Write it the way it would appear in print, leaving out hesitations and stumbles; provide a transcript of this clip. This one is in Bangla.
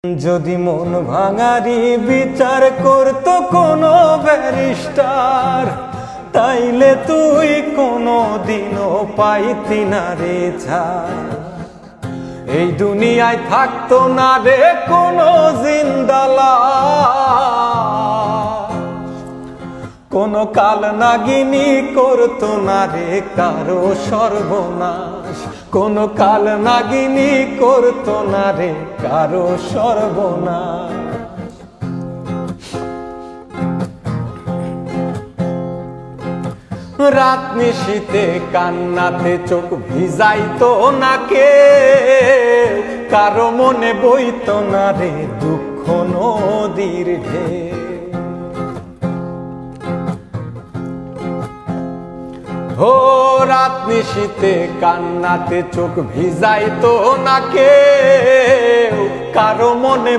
যদি মন ভাঙারি বিচার করতো কোনো ব্যারিস্টার, তাইলে তুই কোনো দিনও পাইতি না রে ছাড়। এই দুনিয়ায় থাকতো না রে কোনো জিন্দালা, কোনো কাল নাগিনী করতো না রে কারো সর্বনাশ, কোনো কাল নাগিনী করতো না রে কারো সর্বনাশ। রাত নিশীতে কান্নাতে চোখ ভিজাইতো না কে, কারো মনে বইতো না রে দুঃখ নদীর ঢেউ। ও রাত নিশীতে কান্নাতে চোখ ভিজাইতো না কে, কারো মনে